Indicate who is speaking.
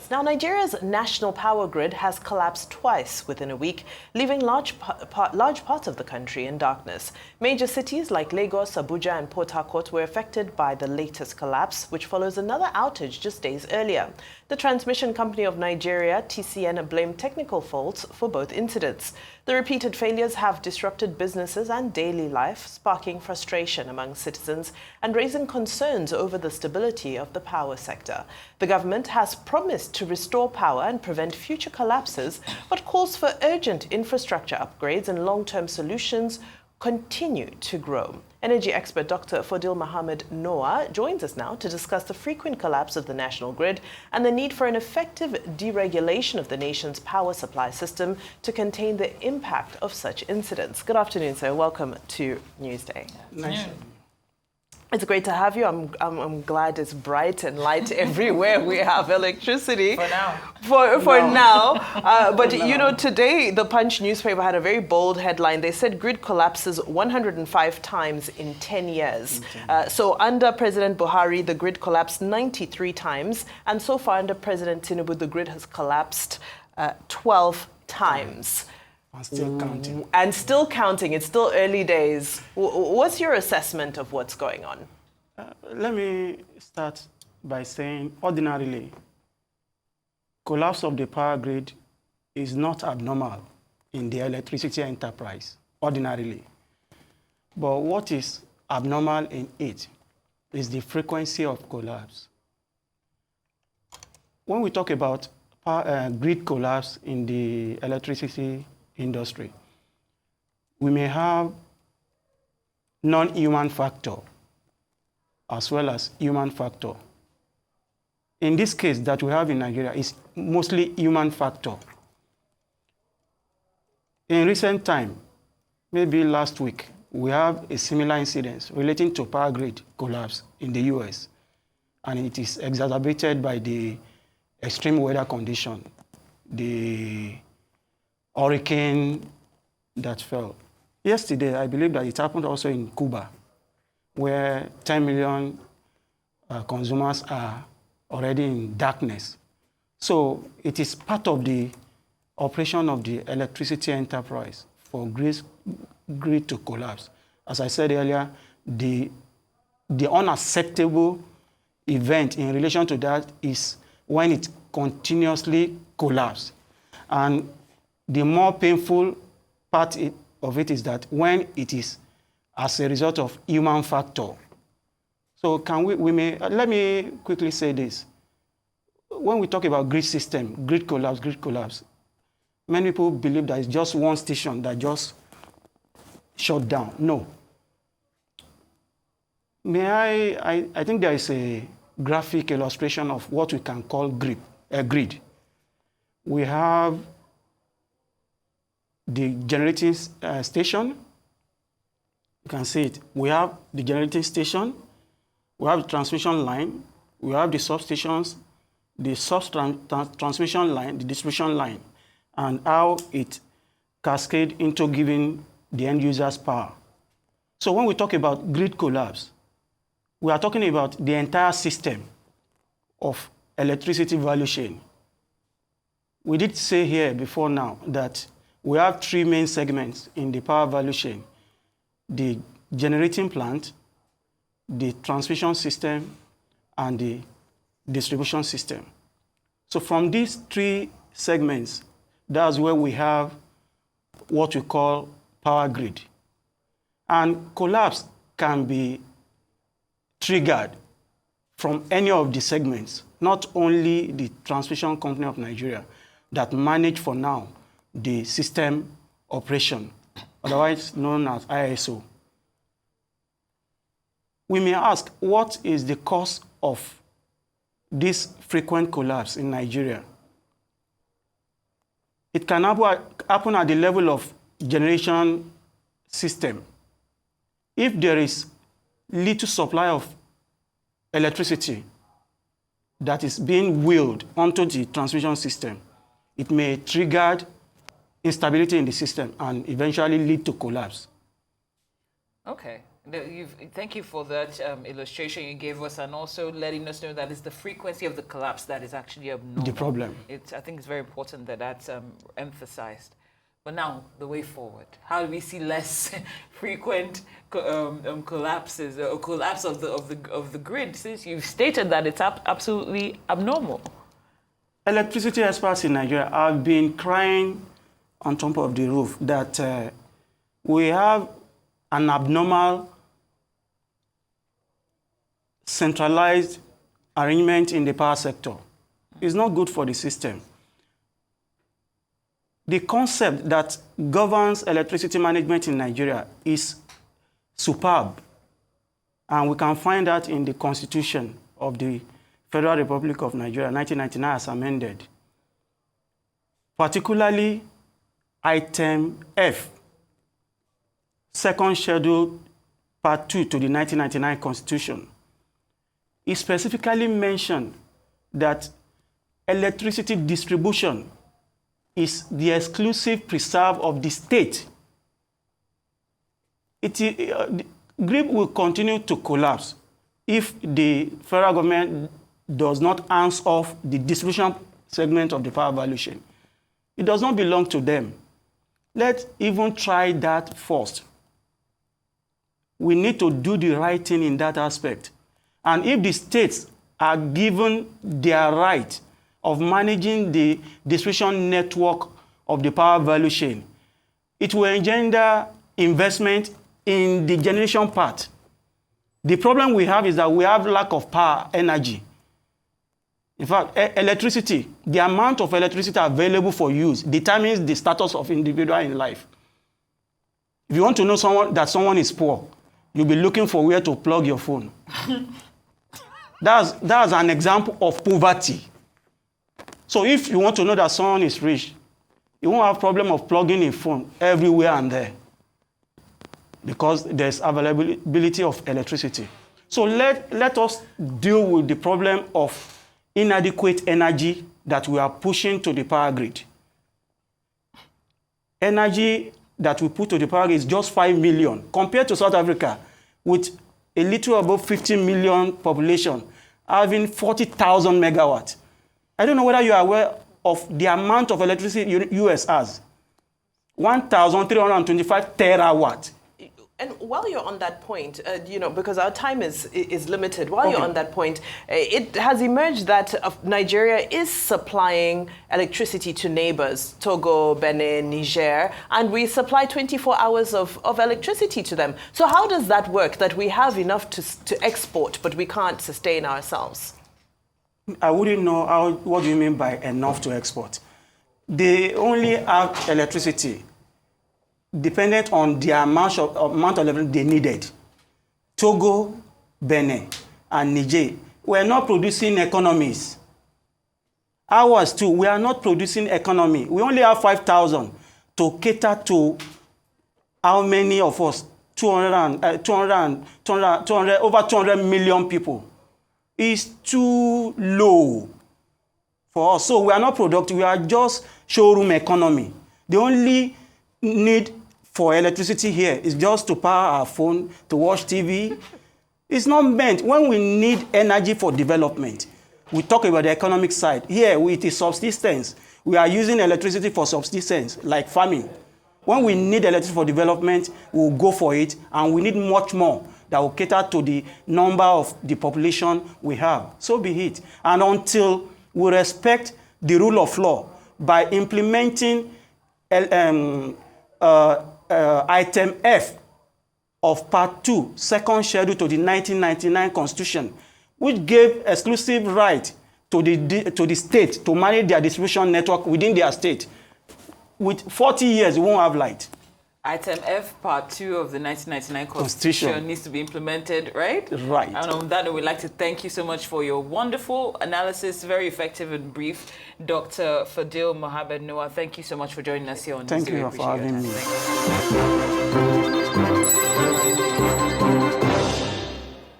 Speaker 1: details. Now, Nigeria's national power grid has collapsed twice within a week, leaving large parts of the country in darkness. Major cities like Lagos, Abuja and Port Harcourt were affected by the latest collapse, which follows another outage just days earlier. The Transmission Company of Nigeria, TCN, blamed technical faults for both incidents. The repeated failures have disrupted businesses and daily life, sparking frustration among citizens and raising concerns over the stability of the power sector. The government has promised to restore power and prevent future collapses, but calls for urgent infrastructure upgrades and long-term solutions continue to grow. Energy expert Dr. Fodil Mohammed-Noah joins us now to discuss the frequent collapse of the national grid and the need for an effective deregulation of the nation's power supply system to contain the impact of such incidents. Good afternoon, sir. Welcome to Newsday.
Speaker 2: Nice.
Speaker 1: It's great to have you. I'm glad it's bright and light everywhere. We have electricity.
Speaker 2: For now.
Speaker 1: For now. But, you know, today the Punch newspaper had a very bold headline. They said grid collapses 105 times in 10 years. So under President Buhari, the grid collapsed 93 times. And so far under President Tinubu, the grid has collapsed 12 times.
Speaker 2: And still counting.
Speaker 1: And still counting. It's still early days. What's your assessment of what's going on?
Speaker 2: Let me start by saying, ordinarily, collapse of the power grid is not abnormal in the electricity enterprise, ordinarily. But what is abnormal in it is the frequency of collapse. When we talk about grid collapse in the electricity industry, we may have non-human factor as well as human factor. In this case that we have in Nigeria, it's mostly human factor. In recent time, maybe last week, we have a similar incident relating to power grid collapse in the US, and it is exacerbated by the extreme weather condition, the hurricane that fell. Yesterday, I believe that it happened also in Cuba, where 10 million consumers are already in darkness. So it is part of the operation of the electricity enterprise for grid to collapse. As I said earlier, the unacceptable event in relation to that is when it continuously collapses. And the more painful part of it is that when it is as a result of human factor. So let me quickly say this. When we talk about grid system, grid collapse, many people believe that it's just one station that just shut down. No. I think there is a graphic illustration of what we can call a grid. We have the generating station. You can see it. We have the generating station, we have the transmission line, we have the substations, the transmission line, the distribution line, and how it cascades into giving the end users power. So when we talk about grid collapse, we are talking about the entire system of electricity value chain. We did say here before now that we have three main segments in the power value chain: the generating plant, the transmission system, and the distribution system. So from these three segments, that's where we have what we call power grid. And collapse can be triggered from any of the segments, not only the Transmission Company of Nigeria that manage for now the system operation, otherwise known as ISO. We may ask, what is the cause of this frequent collapse in Nigeria? It can happen at the level of generation system. If there is little supply of electricity that is being wheeled onto the transmission system, it may trigger instability in the system and eventually lead to collapse.
Speaker 3: Okay. Thank you for that illustration you gave us, and also letting us know that it's the frequency of the collapse that is actually abnormal.
Speaker 2: The problem.
Speaker 3: I think it's very important that that's emphasized. But now, the way forward. How do we see less frequent collapses or collapse of the grid? Since you've stated that it's absolutely abnormal.
Speaker 2: Electricity experts in Nigeria have been crying on top of the roof that we have an abnormal centralized arrangement in the power sector. It's not good for the system. The concept that governs electricity management in Nigeria is superb, and we can find that in the Constitution of the Federal Republic of Nigeria, 1999, as amended. Particularly, Item F, second schedule, Part 2 to the 1999 Constitution. It specifically mentioned that electricity distribution is the exclusive preserve of the state. The grid will continue to collapse if the federal government does not hands off the distribution segment of the power value chain. It does not belong to them. Let's even try that first. We need to do the right thing in that aspect. And if the states are given their right of managing the distribution network of the power value chain, it will engender investment in the generation part. The problem we have is that we have lack of power, energy. In fact, electricity, the amount of electricity available for use determines the status of individual in life. If you want to know that someone is poor, you'll be looking for where to plug your phone. That's an example of poverty. So if you want to know that someone is rich, you won't have problem of plugging a phone everywhere and there because there's availability of electricity. So let us deal with the problem of inadequate energy that we are pushing to the power grid. Energy that we put to the power grid is just 5 million compared to South Africa with a little above 50 million population having 40,000 megawatts. I don't know whether you are aware of the amount of electricity US has. 1,325 terawatt.
Speaker 1: And while you're on that point, because our time is limited, while you're on that point, it has emerged that Nigeria is supplying electricity to neighbors, Togo, Benin, Niger, and we supply 24 hours of electricity to them. So how does that work, that we have enough to export, but we can't sustain ourselves?
Speaker 2: I wouldn't know what do you mean by enough to export. They only have electricity dependent on the amount of electricity they needed. Togo, Benin, and Niger were not producing economies. Ours too, we are not producing economy. We only have 5,000 to cater to how many of us? 200, over 200 million people. Is too low for us. So we are not productive. We are just showroom economy. The only need for electricity here is just to power our phone, to watch TV. It's not meant. When we need energy for development, we talk about the economic side. Here, it is subsistence. We are using electricity for subsistence, like farming. When we need electricity for development, we'll go for it, and we need much more that will cater to the number of the population we have. So be it. And until we respect the rule of law by implementing Item F of Part 2, second schedule to the 1999 Constitution, which gave exclusive right to the state to manage their distribution network within their state. With 40 years, we won't have light.
Speaker 3: Item F, Part 2 of the 1999 Constitution needs to be implemented, right?
Speaker 2: Right.
Speaker 3: And on that note, we'd like to thank you so much for your wonderful analysis, very effective and brief. Dr. Fodil Mohammed-Noah, thank you so much for joining us here on
Speaker 2: Thank you for having me.
Speaker 3: Thank you.